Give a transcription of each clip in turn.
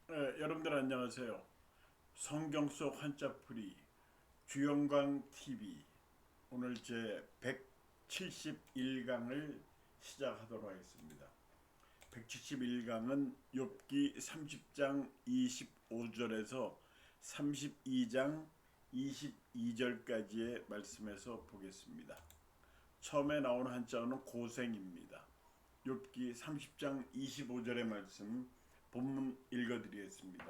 여러분들 안녕하세요. 성경 속 한자풀이 주영광 TV 오늘 제 171강을 시작하도록 하겠습니다. 171강은 욥기 30장 25절에서 32장 22절까지의 말씀에서 보겠습니다. 처음에 나온 한자어는 고생입니다. 욥기 30장 25절의 말씀 본문 읽어드리겠습니다.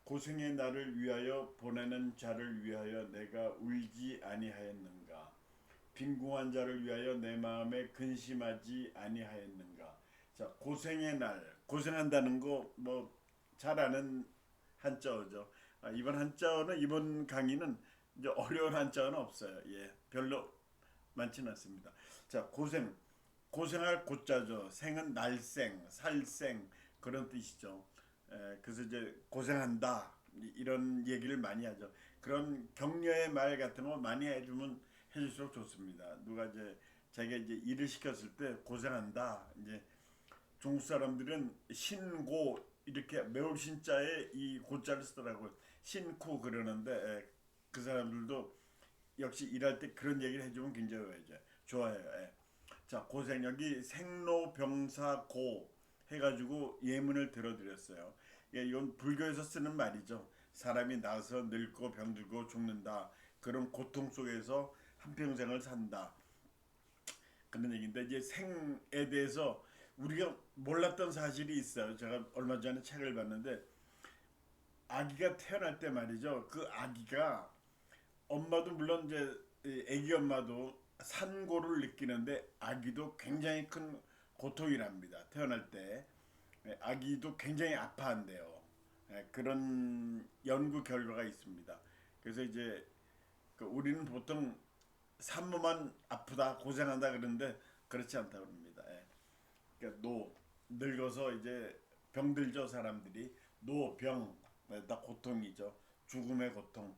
고생의 나를 위하여 보내는 자를 위하여 내가 울지 아니하였는가? 빈궁한 자를 위하여 내 마음에 근심하지 아니하였는가? 자, 고생의 날, 고생한다는 거 뭐 잘 아는 한자어죠. 이번 한자어는 이번 강의는 이제 어려운 한자어는 없어요. 예, 별로 많지는 않습니다. 자, 고생할 고자죠. 생은 날생, 살생 그런 뜻이죠. 그래서 이제 고생한다 이런 얘기를 많이 하죠. 그런 격려의 말 같은 거 많이 해줄수록 좋습니다. 누가 이제 자기가 이제 일을 시켰을 때 고생한다. 이제 중국 사람들은 신고 이렇게 매울 신자에 이 고자를 쓰더라고요. 신고 그러는데 그 사람들도 역시 일할 때 그런 얘기를 해주면 굉장히 좋아해요. 자, 고생 여기 생로병사고 해가지고 예문을 들어드렸어요. 예, 이건 불교에서 쓰는 말이죠. 사람이 나서 늙고 병들고 죽는다. 그런 고통 속에서 한평생을 산다. 그런 얘기인데 이제 생에 대해서 우리가 몰랐던 사실이 있어요. 제가 얼마 전에 책을 봤는데 아기가 태어날 때 말이죠. 그 아기가 엄마도 물론 이제 아기 엄마도 산고를 느끼는데 아기도 굉장히 큰 고통이랍니다. 태어날 때 아기도 굉장히 아파한대요. 그런 연구 결과가 있습니다. 그래서 이제 우리는 보통 산모만 아프다 고생한다 그러는데 그렇지 않다 그럽니다. 그러니까 늙어서 이제 병들죠 사람들이 노병 다 고통이죠. 죽음의 고통.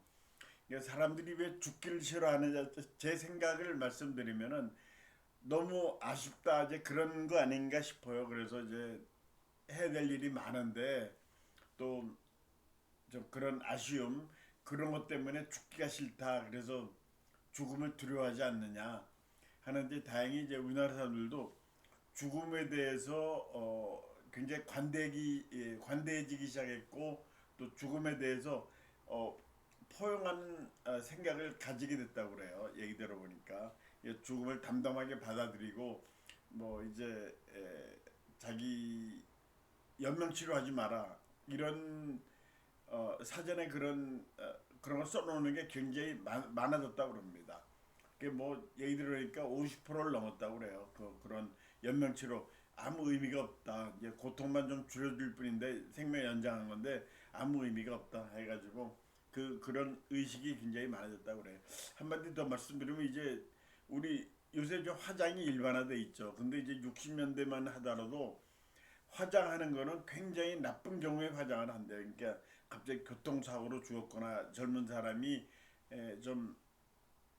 사람들이 왜 죽기를 싫어하느냐 제 생각을 말씀드리면은 너무 아쉽다 이제 그런 거 아닌가 싶어요. 그래서 이제 해야 될 일이 많은데 또 좀 그런 아쉬움 그런 것 때문에 죽기가 싫다. 그래서 죽음을 두려워하지 않느냐 하는데 다행히 이제 우리나라 사람들도 죽음에 대해서 굉장히 관대해지기 시작했고 또 죽음에 대해서 어, 포용한 생각을 가지게 됐다고 그래요. 얘기 들어보니까 죽음을 담담하게 받아들이고 뭐 이제 자기 연명치료하지 마라 이런 사전에 그런 걸 써놓는 게 굉장히 많아졌다고 그럽니다. 그게 뭐 예를 들으니까 50%를 넘었다고 그래요. 그런 연명치료 아무 의미가 없다. 이제 고통만 좀 줄여줄 뿐인데 생명 연장한 건데 아무 의미가 없다 해가지고 그런 의식이 굉장히 많아졌다고 그래요. 한마디 더 말씀드리면 이제 우리 요새 저 화장이 일반화돼 있죠. 근데 이제 60년대만 하더라도 화장하는 거는 굉장히 나쁜 경우에 화장을 한대요. 그러니까 갑자기 교통사고로 죽었거나 젊은 사람이 좀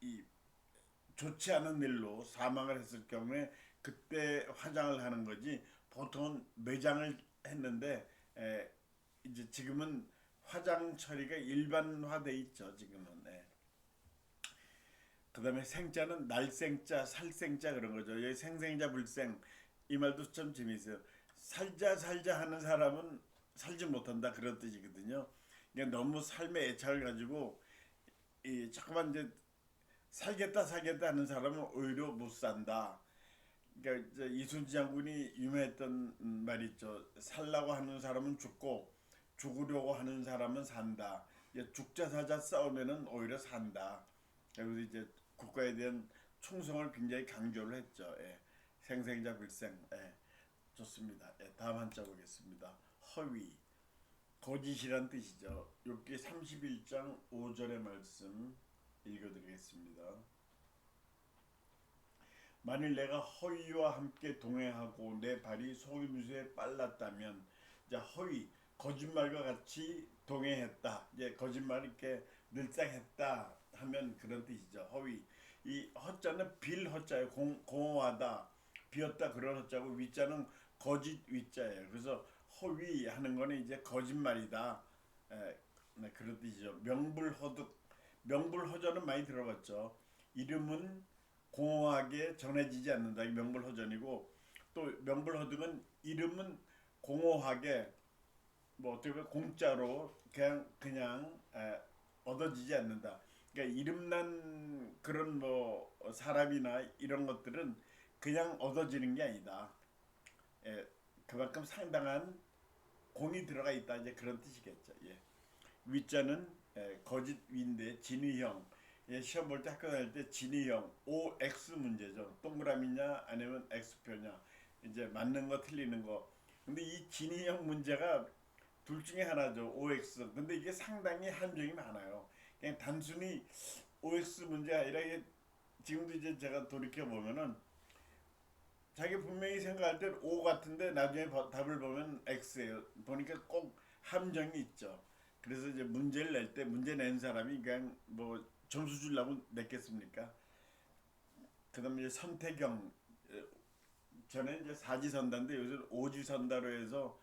이 좋지 않은 일로 사망을 했을 경우에 그때 화장을 하는 거지 보통은 매장을 했는데 이제 지금은 화장 처리가 일반화돼 있죠. 지금은. 그다음에 생자는 날생자, 살생자 그런 거죠. 여기 생생자 불생 이 말도 참 재미있어요. 살자 살자 하는 사람은 살지 못한다 그런 뜻이거든요. 그러니까 너무 삶에 애착을 가지고 이 자꾸만 이제 살겠다 하는 사람은 오히려 못 산다. 그러니까 이제 이순신 장군이 유명했던 말 있죠. 살라고 하는 사람은 죽고 죽으려고 하는 사람은 산다. 이제 죽자 사자 싸우면은 오히려 산다. 그래서 이제 국가에 대한 충성을 굉장히 강조를 했죠. 생생자 불생. 좋습니다. 다음 한자 보겠습니다. 허위. 거짓이란 뜻이죠. 욥기 31장 5절의 말씀 읽어드리겠습니다. 만일 내가 허위와 함께 동행하고 내 발이 속임수에 빨랐다면, 자 허위 거짓말과 같이 동행했다. 이제 거짓말 이렇게 늘상했다 하면 그런 뜻이죠. 허위. 이 허자는 빌 허자예요. 공허하다, 비었다 그런 허자고 위자는 거짓 위자예요. 그래서 허위하는 거는 이제 거짓말이다. 네, 그런 뜻이죠. 명불허득, 명불허전은 많이 들어봤죠. 이름은 공허하게 전해지지 않는다. 이 명불허전이고, 또 명불허득은 이름은 공허하게 뭐 어떻게 보면 공짜로 그냥 얻어지지 않는다. 그러니까 이름난 그런 뭐 사람이나 이런 것들은 그냥 얻어지는 게 아니다. 예, 그만큼 상당한 공이 들어가 있다 이제 그런 뜻이겠죠. 예. 위자는 거짓 위인데 진위형. 예, 시험 볼 때 학교 다닐 때 진위형 OX 문제죠. 동그라미냐 아니면 X표냐. 이제 맞는 거 틀리는 거. 근데 이 진위형 문제가 둘 중에 하나죠. OX. 근데 이게 상당히 함정이 많아요. 그냥 단순히 OX 문제가 아니라 이게 지금도 이제 제가 돌이켜 보면은 자기 분명히 생각할 때 O 같은데 나중에 답을 보면 X예요. 보니까 꼭 함정이 있죠. 그래서 이제 문제를 낼 때 문제 낸 사람이 그냥 뭐 점수 주려고 냈겠습니까? 그다음에 이제 선택형 전에 이제 사지선다인데 요즘 오지선다로 해서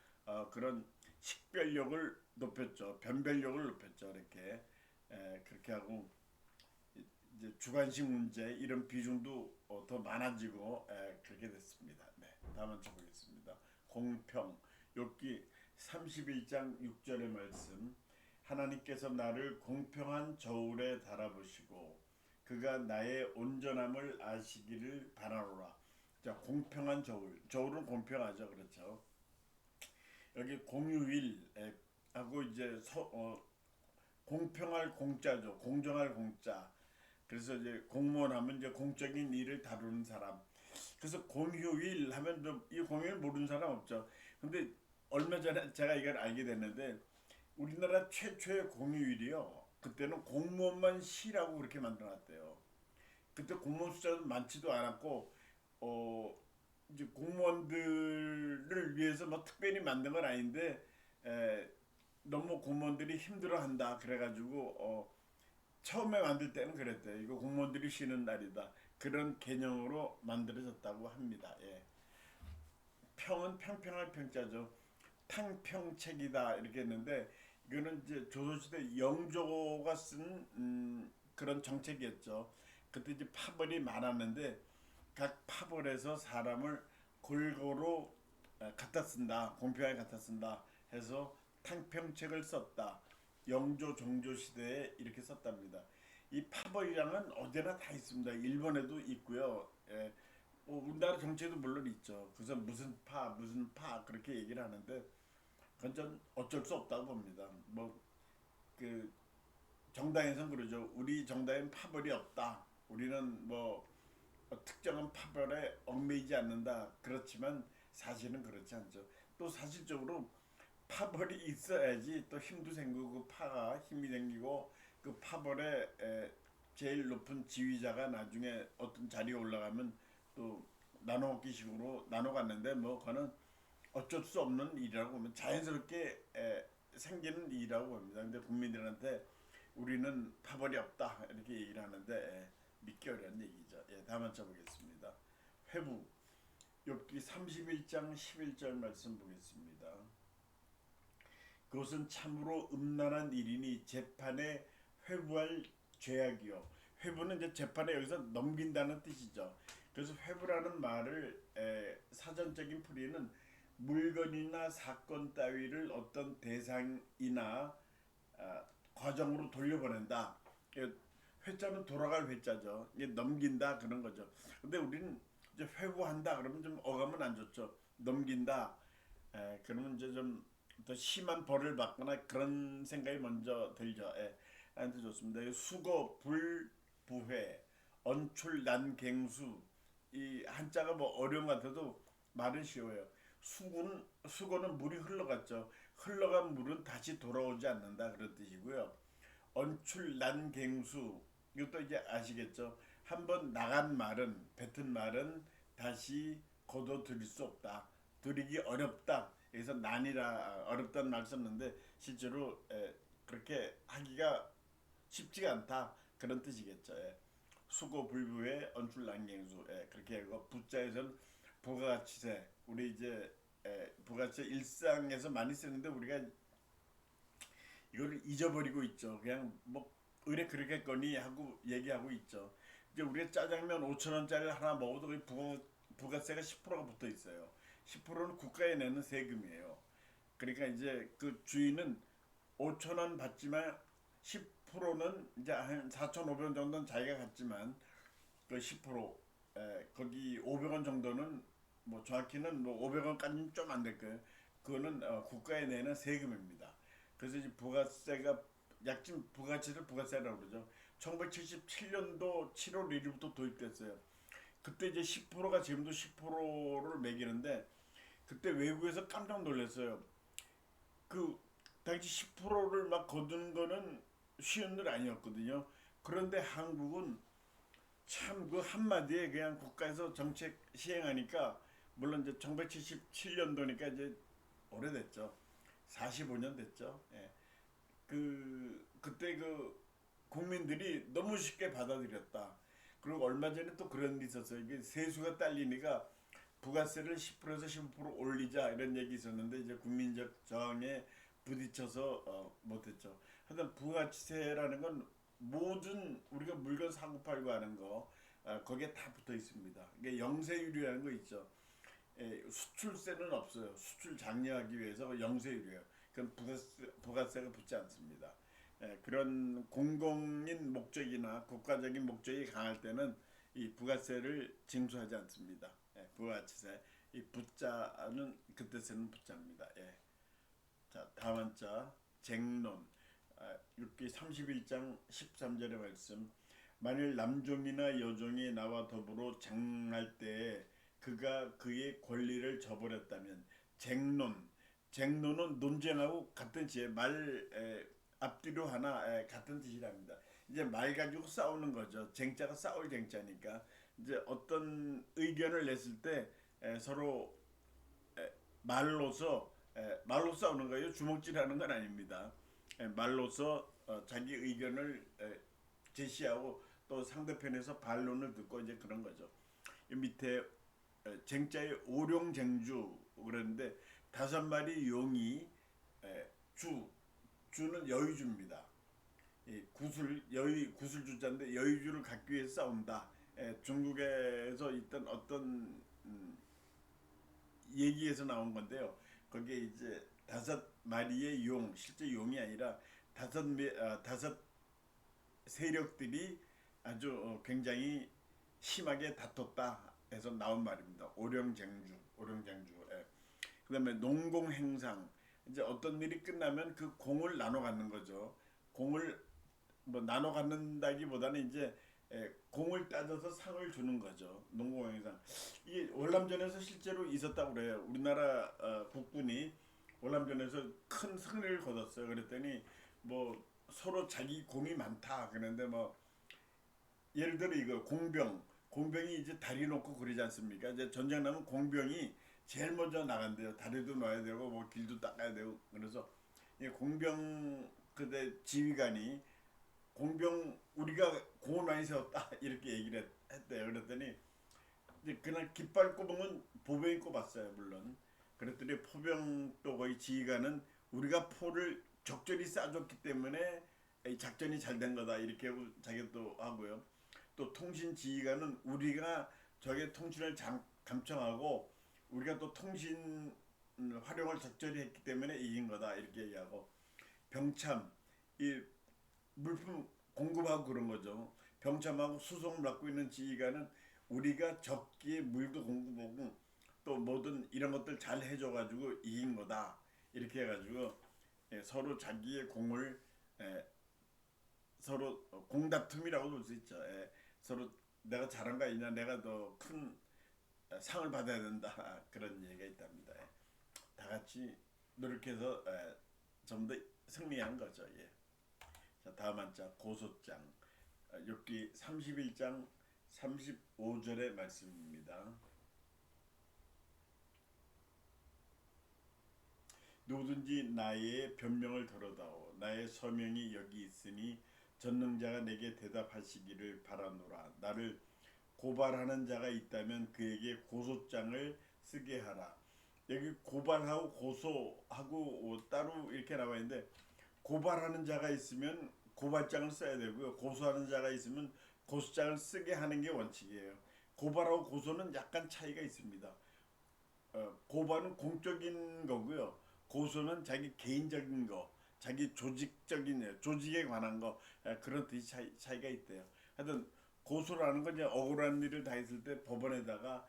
그런 식별력을 높였죠. 변별력을 높였죠. 이렇게 그렇게 하고 이제 주관식 문제 이런 비중도 더 많아지고 그렇게 됐습니다. 네, 다음 한번 보겠습니다. 공평 욥기 31장 6절의 말씀. 하나님께서 나를 공평한 저울에 달아보시고 그가 나의 온전함을 아시기를 바라노라. 자, 공평한 저울. 저울은 공평하죠, 그렇죠? 여기 공휴일 하고 이제 공평할 공짜죠. 공정할 공짜. 그래서 이제 공무원 하면 이제 공적인 일을 다루는 사람. 그래서 공휴일 하면 이 공휴일 모르는 사람 없죠. 근데 얼마 전에 제가 이걸 알게 됐는데 우리나라 최초의 공휴일이요. 그때는 공무원만 쉬라고 그렇게 만들어놨대요. 그때 공무원 숫자도 많지도 않았고 이제 공무원들을 위해서 뭐 특별히 만든 건 아닌데 에, 너무 공무원들이 힘들어한다 그래가지고 처음에 만들 때는 그랬대요. 이거 공무원들이 쉬는 날이다. 그런 개념으로 만들어졌다고 합니다. 예. 평은 평평할 평자죠. 탕평책이다 이렇게 했는데 이거는 이제 조선시대 영조가 쓴 그런 정책이었죠. 그때 이제 파벌이 많았는데 각 파벌에서 사람을 골고루 갖다 쓴다, 공평하게 갖다 쓴다 해서 탕평책을 썼다. 영조 종조 시대에 이렇게 썼답니다. 이 파벌이랑은 어디나 다 있습니다. 일본에도 있고요. 우리나라 정치에도 물론 있죠. 그래서 무슨 파 무슨 파 그렇게 얘기를 하는데 그건 전 어쩔 수 없다고 봅니다. 뭐 그 정당에서는 그러죠. 우리 정당엔 파벌이 없다. 우리는 뭐 특정한 파벌에 얽매이지 않는다. 그렇지만 사실은 그렇지 않죠. 또 사실적으로 파벌이 있어야지 또 힘도 생기고 파가 힘이 생기고 그 파벌의 제일 높은 지휘자가 나중에 어떤 자리에 올라가면 또 나눠먹기식으로 나눠갔는데 뭐 그거는 어쩔 수 없는 일이라고 보면 자연스럽게 생기는 일이라고 봅니다. 근데 국민들한테 우리는 파벌이 없다 이렇게 얘기를 하는데 믿기 어려운 얘기죠. 다음 한번 보겠습니다. 회부 욥기 31장 11절 말씀 보겠습니다. 그것은 참으로 음란한 일이니 재판에 회부할 죄악이요. 회부는 이제 재판에 여기서 넘긴다는 뜻이죠. 그래서 회부라는 말을 사전적인 풀이는 물건이나 사건 따위를 어떤 대상이나 과정으로 돌려보낸다. 회자는 돌아갈 회자죠. 이게 넘긴다 그런 거죠. 근데 우리는 이제 회부한다 그러면 좀 어감은 안 좋죠. 넘긴다. 그러면 이제 좀 더 심한 벌을 받거나 그런 생각이 먼저 들죠. 한테 좋습니다. 수거, 불, 부회, 언출, 난갱수 이 한자가 뭐 어려운 것 같아도 말은 쉬워요. 수거는 물이 흘러갔죠. 흘러간 물은 다시 돌아오지 않는다 그런 뜻이고요. 언출, 난갱수 이것도 이제 아시겠죠. 한번 나간 말은 뱉은 말은 다시 거둬들일 수 없다. 들이기 어렵다. 여기서 난이라 어렵다는 말 썼는데 실제로 그렇게 하기가 쉽지가 않다 그런 뜻이겠죠. 수고 불부의 언출 난갱수 그렇게 하고 부자에서는 부가가치세 우리 이제 부가세 일상에서 많이 쓰는데 우리가 이걸 잊어버리고 있죠. 그냥 뭐 의뢰 그렇겠거니 하고 얘기하고 있죠. 이제 우리가 짜장면 5천 원짜리를 하나 먹어도 그 부가세가 10%가 붙어 있어요. 10%는 국가에 내는 세금이에요. 그러니까 이제 그 주인은 5천 원 받지만 10%는 이제 한 4,500원 정도는 자기가 갖지만 그 10% 거기 500원 정도는 뭐 정확히는 뭐 500원까지는 좀 안 될 거예요. 그거는 국가에 내는 세금입니다. 그래서 이제 부가세가 약진 부가세를 부가세라고 그러죠. 1977년도 7월 1일부터 도입됐어요. 그때 이제 10%가 지금도 10%를 매기는데 그때 외국에서 깜짝 놀랐어요. 그 당시 10%를 막 거두는 거는 쉬운 일 아니었거든요. 그런데 한국은 참 그 한마디에 그냥 국가에서 정책 시행하니까 물론 이제 1977년도니까 이제 오래됐죠. 45년 됐죠. 예. 그때 그 국민들이 너무 쉽게 받아들였다. 그리고 얼마 전에 또 그런 일이 있었어요. 이게 세수가 딸리니까 부가세를 10%에서 15% 올리자 이런 얘기 있었는데 이제 국민적 저항에 부딪혀서 못했죠. 하여튼 부가세라는 건 모든 우리가 물건 사고 팔고 하는 거 거기에 다 붙어 있습니다. 이게 영세유리라는 거 있죠. 수출세는 없어요. 수출 장려하기 위해서 영세유리예요. 그건 부가세가 붙지 않습니다. 그런 공공인 목적이나 국가적인 목적이 강할 때는 이 부가세를 징수하지 않습니다. 부가세 이 부자는 그때 쓰는 부자입니다. 자 다음 한자 쟁론 6기 31장 13절의 말씀 만일 남종이나 여종이 나와 더불어 장할 때에 그가 그의 권리를 저버렸다면 쟁론은 논쟁하고 같은 지에 앞뒤로 하나 같은 뜻이랍니다. 이제 말 가지고 싸우는 거죠. 쟁자가 싸울 쟁자니까 이제 어떤 의견을 냈을 때 서로 말로 싸우는 거예요. 주먹질하는 건 아닙니다. 말로서 자기 의견을 제시하고 또 상대편에서 반론을 듣고 이제 그런 거죠. 이 밑에 쟁자의 오룡쟁주 그랬는데 5마리 용이 주는 여의주입니다. 구슬주자인데 여의주를 갖기 위해 싸운다. 중국에서 있던 어떤 얘기에서 나온 건데요. 거기에 이제 5마리의 용, 실제 용이 아니라 다섯 세력들이 아주 굉장히 심하게 다퉜다 해서 나온 말입니다. 오령쟁주. 그다음에 농공행상. 이제 어떤 일이 끝나면 그 공을 나눠 갖는 거죠. 공을 뭐 나눠 갖는다기보다는 이제 공을 따져서 상을 주는 거죠. 농공행상. 이게 월남전에서 실제로 있었다고 그래요. 우리나라 국군이 월남전에서 큰 승리를 거뒀어요. 그랬더니 뭐 서로 자기 공이 많다. 그런데 뭐 예를 들어 이거 공병이 이제 다리 놓고 그러지 않습니까? 이제 전쟁 나면 공병이 제일 먼저 나간대요. 다리도 놔야 되고 뭐 길도 닦아야 되고 그래서 이 공병 그대 지휘관이 공병 우리가 공을 많이 세웠다 이렇게 얘기를 했대요. 그랬더니 이제 그날 깃발 꼽은 보병이 꼽았어요. 물론 그랬더니 포병도 거의 지휘관은 우리가 포를 적절히 쏴줬기 때문에 이 작전이 잘 된 거다 이렇게 하고 자기가 또 하고요. 또 통신 지휘관은 우리가 적의 통신을 감청하고 우리가 또 통신 활용을 적절히 했기 때문에 이긴 거다 이렇게 얘기하고 병참 이 물품 공급하고 그런 거죠. 병참하고 수송을 맡고 있는 지휘관은 우리가 적기에 물도 공급하고 또 뭐든 이런 것들 잘 해줘가지고 이긴 거다 이렇게 해가지고 서로 자기의 공을 서로 공다툼이라고 볼 수 있죠. 서로 내가 잘한 거 아니냐, 내가 더 큰 상을 받아야 된다 그런 얘기가 있답니다. 다 같이 노력해서 좀 더 승리한 거죠. 자 다음 한자 고소장 욥기 31장 35절의 말씀입니다. 누구든지 나의 변명을 들어다오 나의 서명이 여기 있으니 전능자가 내게 대답하시기를 바라노라. 나를 고발하는 자가 있다면 그에게 고소장을 쓰게 하라. 여기 고발하고 고소하고 따로 이렇게 나와 있는데 고발하는 자가 있으면 고발장을 써야 되고요. 고소하는 자가 있으면 고소장을 쓰게 하는 게 원칙이에요. 고발하고 고소는 약간 차이가 있습니다. 고발은 공적인 거고요. 고소는 자기 개인적인 거, 자기 조직적인 조직에 관한 거 그런 뜻이 차이가 있대요. 하여튼 고소라는 건 이제 억울한 일을 다 했을 때 법원에다가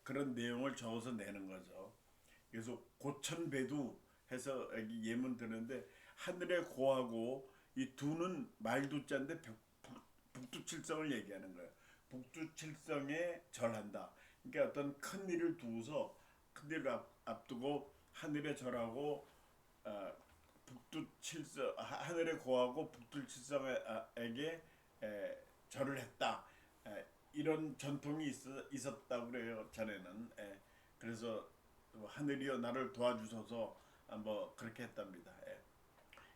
그런 내용을 적어서 내는 거죠. 그래서 고천배두 해서 여기 예문 드는데 하늘의 고하고 이 두는 말두자인데 북두칠성을 얘기하는 거예요. 북두칠성에 절한다. 그러니까 어떤 큰 일을 두고서 큰 일을 앞두고 하늘에 절하고 어, 북두칠성 하늘에 고하고 북두칠성에게 절을 했다. 이런 전통이 있었다고 그래요. 전에는. 그래서 하늘이여 나를 도와주소서 뭐 그렇게 했답니다.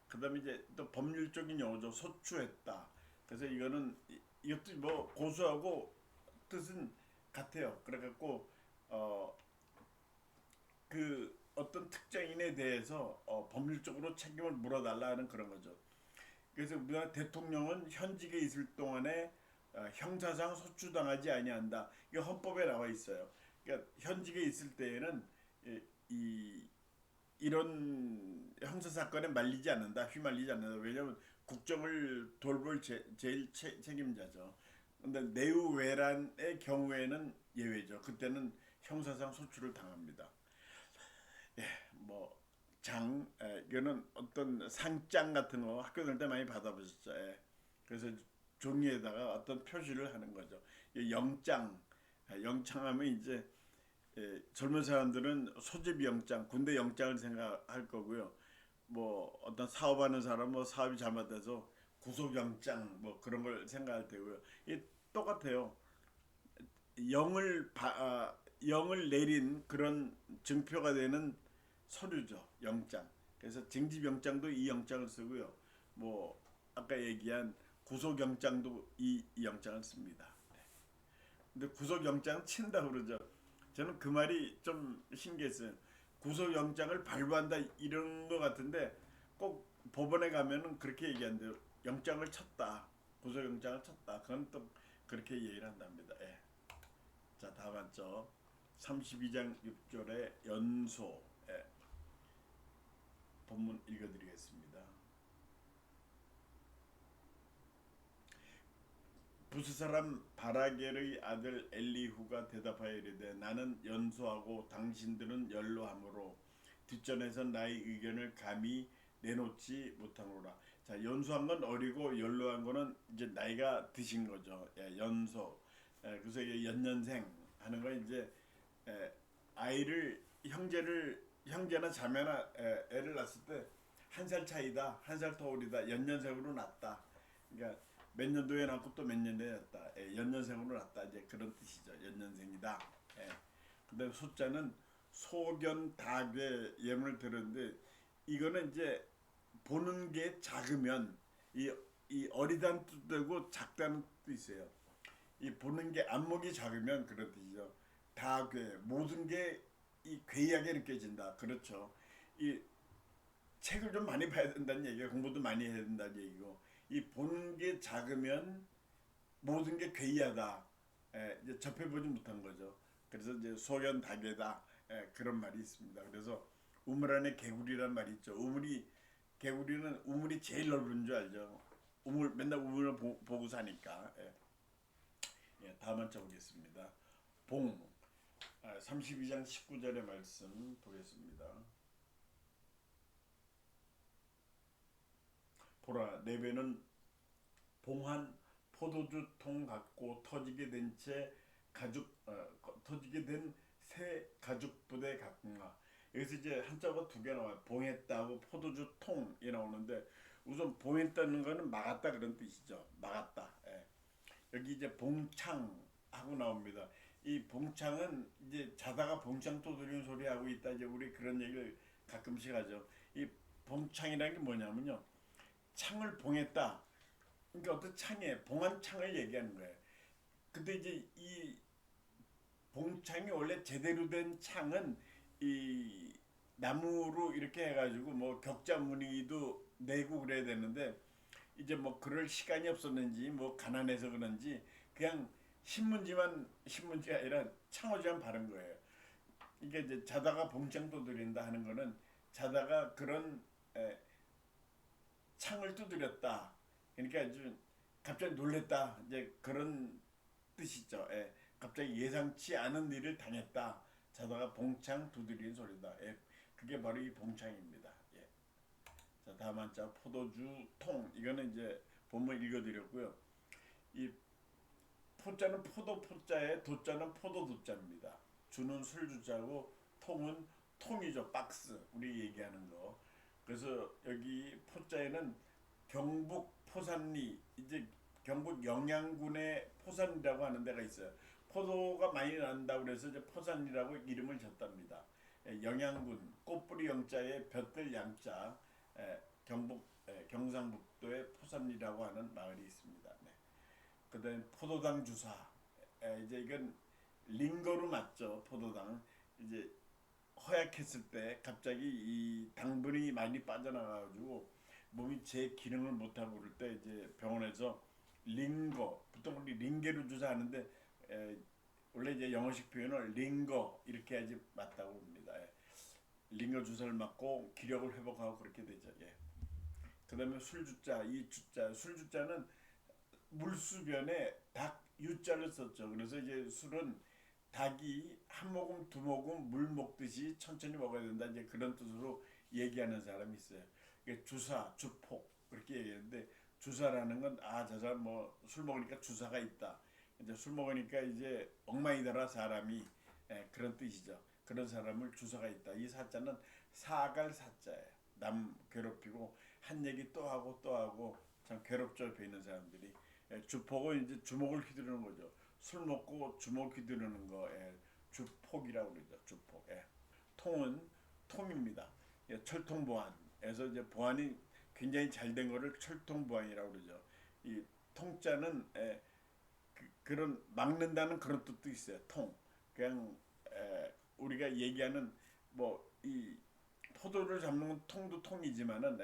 그다음에 이제 또 법률적인 용어죠. 소추했다. 그래서 이것도 뭐 고소하고 뜻은 같아요. 그래갖고 어 그 어떤 특정인에 대해서 법률적으로 책임을 물어달라는 그런 거죠. 그래서 우리나라 대통령은 현직에 있을 동안에 형사상 소추당하지 아니한다. 이게 헌법에 나와 있어요. 그러니까 현직에 있을 때에는 이 이런 형사 사건에 말리지 않는다, 휘말리지 않는다. 왜냐하면 국정을 돌볼 제일 책임자죠. 근데 내후외란의 경우에는 예외죠. 그때는 형사상 소추를 당합니다. 뭐 이거는 어떤 상장 같은 거 학교 다닐 때 많이 받아보셨죠. 그래서 종이에다가 어떤 표시를 하는 거죠. 영장, 영장하면 이제 젊은 사람들은 소집 영장, 군대 영장을 생각할 거고요. 뭐 어떤 사업하는 사람 뭐 사업이 잘못돼서 구속 영장 뭐 그런 걸 생각할 테고요. 이 똑같아요. 영을 내린 그런 증표가 되는 서류죠. 영장. 그래서 징집영장도 이 영장을 쓰고요. 뭐 아까 얘기한 구속영장도 이 영장을 씁니다. 근데 구속영장은 친다 그러죠. 저는 그 말이 좀 신기했어요. 구속영장을 발부한다 이런 거 같은데 꼭 법원에 가면은 그렇게 얘기한대요. 영장을 쳤다. 구속영장을 쳤다. 그건 또 그렇게 얘기를 한답니다. 자, 다음 한쪽 32장 6절의 연소 본문 읽어드리겠습니다. 부스 사람 바라겔의 아들 엘리후가 대답하여 이르되 나는 연소하고 당신들은 연로하므로 뒷전에서 나의 의견을 감히 내놓지 못하노라. 자, 연소한 건 어리고 연로한 거는 이제 나이가 드신 거죠. 연소. 그래서 이게 연년생 하는 건 이제 아이를 형제나 자매나 애를 낳았을 때 한 살 차이다, 한 살 터울이다, 연년생으로 낳았다. 그러니까 몇 년도에 낳고 또 몇 년도에 낳았다. 연년생으로 낳았다. 이제 그런 뜻이죠. 연년생이다. 근데 숫자는 소견다괴 예문을 들었는데 이거는 이제 보는 게 작으면 이 어리다는 뜻도 되고 작다는 뜻도 있어요. 이 보는 게 안목이 작으면 그런 뜻이죠. 다괴 모든 게 이 괴이하게 느껴진다. 그렇죠. 이 책을 좀 많이 봐야 된다는 얘기가 공부도 많이 해야 된다는 얘기고 이 보는 게 작으면 모든 게 괴이하다. 이제 접해보지 못한 거죠. 그래서 이제 소견다괴다. 그런 말이 있습니다. 그래서 우물 안에 개구리란 말이 있죠. 개구리는 우물이 제일 넓은 줄 알죠. 맨날 우물을 보고 사니까. 다음 한자 보겠습니다. 봉 32장 19절의 말씀 보겠습니다. 보라 내 배는 봉한 포도주 통 같고 터지게 된 새 가죽 부대 같구나. 여기서 이제 한자가 두 개 나와요. 봉했다고 포도주 통이 나오는데 우선 봉했다는 거는 막았다 그런 뜻이죠. 막았다. 여기 이제 봉창하고 나옵니다. 이 봉창은 이제 자다가 봉창 두드리는 소리 하고 있다. 이제 우리 그런 얘기를 가끔씩 하죠. 이 봉창이라는 게 뭐냐면요. 창을 봉했다. 그러니까 어떤 창에 봉한 창을 얘기하는 거예요. 근데 이제 이 봉창이 원래 제대로 된 창은 이 나무로 이렇게 해가지고 뭐 격자 무늬도 내고 그래야 되는데 이제 뭐 그럴 시간이 없었는지 뭐 가난해서 그런지 그냥 신문지가 아니라 창호지만 바른 거예요. 이게 이제 자다가 봉창 두드린다 하는 거는 자다가 그런 창을 두드렸다. 그러니까 아주 갑자기 놀랬다. 이제 그런 뜻이죠. 예. 갑자기 예상치 않은 일을 당했다. 자다가 봉창 두드리는 소리다. 예. 그게 바로 이 봉창입니다. 예. 자, 다음 한자 포도주 통. 이거는 이제 본문 읽어드렸고요. 이 포자는 포도 포자에 도자는 포도 도자입니다. 주는 술 주자고 통은 통이죠. 박스. 우리 얘기하는 거. 그래서 여기 포자에는 경북 포산리 이제 경북 영양군의 포산이라고 하는 데가 있어요. 포도가 많이 난다고 그래서 이제 포산이라고 이름을 졌답니다. 영양군 꽃뿌리 영자에 볕들 양자 경북 경상북도의 포산리라고 하는 마을이 있습니다. 네. 그다음 포도당 주사 이제 이건 링거로 맞죠. 포도당 이제 허약했을 때 갑자기 이 당분이 많이 빠져나가가지고 몸이 제 기능을 못하고 그럴 때 이제 병원에서 링거 보통 우리 링게로 주사하는데 원래 이제 영어식 표현을 링거 이렇게 해야지 맞다고 합니다. 링거 주사를 맞고 기력을 회복하고 그렇게 되죠. 그다음에 술주자 이 주자 술주자는 물수변에 닭 유자를 썼죠. 그래서 이제 술은 닭이 한 모금 두 모금 물 먹듯이 천천히 먹어야 된다. 이제 그런 뜻으로 얘기하는 사람이 있어요. 주사, 주폭 그렇게 얘기하는데 주사라는 건 저 사람 뭐 술 먹으니까 주사가 있다. 이제 술 먹으니까 이제 엉망이더라 사람이 그런 뜻이죠. 그런 사람을 주사가 있다. 이 사자는 사갈 사자예요. 남 괴롭히고 한 얘기 또 하고 또 하고 참 괴롭죠. 보이는 사람들이. 주폭은 이제 주먹을 휘두르는 거죠. 술 먹고 주먹 휘두르는 거 주폭이라고 그러죠. 주폭. 통은 통입니다. 철통보안에서 이제 보안이 굉장히 잘 된 거를 철통보안이라고 그러죠. 이 통자는 그런 막는다는 그런 뜻도 있어요. 통. 그냥 우리가 얘기하는 뭐 이 포도를 잡는 통도 통이지만은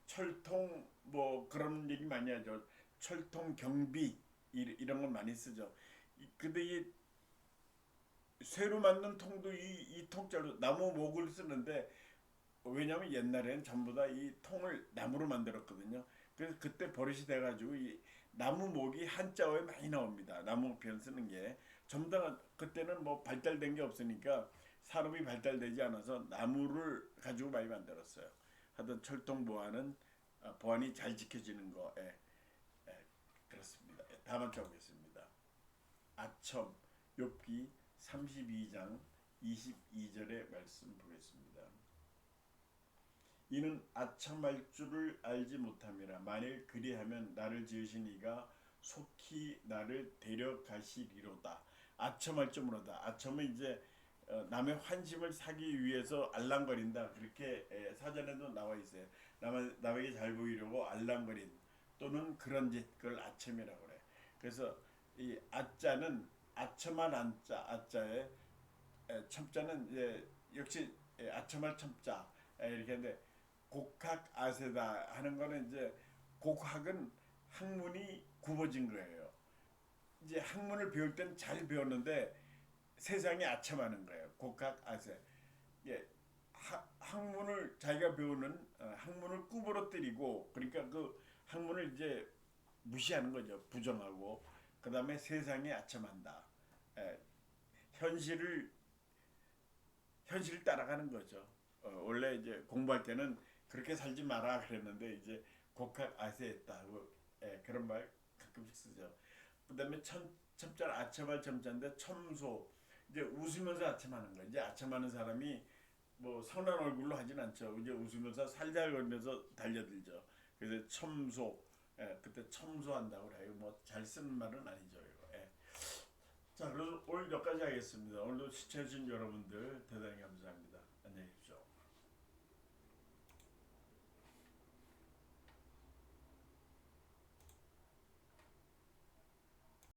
철통 뭐 그런 얘기 많이 하죠. 철통 경비 이런 걸 많이 쓰죠. 근데 이 쇠로 만든 통도 이 통자로 나무 목을 쓰는데 왜냐면 옛날에는 전부 다 이 통을 나무로 만들었거든요. 그래서 그때 버릇이 돼가지고 이 나무 목이 한자어에 많이 나옵니다. 나무 표현 쓰는 게 전부 다 그때는 뭐 발달된 게 없으니까 산업이 발달되지 않아서 나무를 가지고 많이 만들었어요. 하여튼 철통 보안은 보안이 잘 지켜지는 거 그렇습니다. 다음 한자 보겠습니다. 아첨 욥기 32장 22절의 말씀 보겠습니다. 이는 아첨할 줄을 알지 못함이라. 만일 그리하면 나를 지으신 이가 속히 나를 데려가시리로다. 아첨할 줄모르다. 아첨은 이제 남의 환심을 사기 위해서 알랑거린다. 그렇게 사전에도 나와 있어요. 남에게 잘 보이려고 알랑거린 또는 그런 짓 그걸 아첨이라고 그래. 그래서 이 아자는 아첨한 안자 아자에 첨자는 이제 역시 아첨할 첨자 이렇게 하는데 곡학 아세다 하는 거는 이제 곡학은 학문이 굽어진 거예요. 이제 학문을 배울 땐 잘 배웠는데 세상에 아첨하는 거예요. 곡학 아세. 학문을 자기가 배우는 학문을 구부러뜨리고 그러니까 그 학문을 이제 무시하는 거죠. 부정하고 그 다음에 세상에 아첨한다. 현실을 따라가는 거죠. 원래 이제 공부할 때는 그렇게 살지 마라 그랬는데 이제 곡학 아세했다 그런 말 가끔씩 쓰죠. 그다음에 첨자 아첨할 첨자인데 첨소 이제 웃으면서 아첨하는 거. 이제 아첨하는 사람이 뭐 선한 얼굴로 하진 않죠. 이제 웃으면서 살살거리면서 달려들죠. 그래서 첨소 그때 첨소한다고 해요. 뭐 잘 쓰는 말은 아니죠. 이거. 자, 그래서 오늘 여기까지 하겠습니다. 오늘도 시청해주신 여러분들 대단히 감사합니다. 안녕히 계십시오.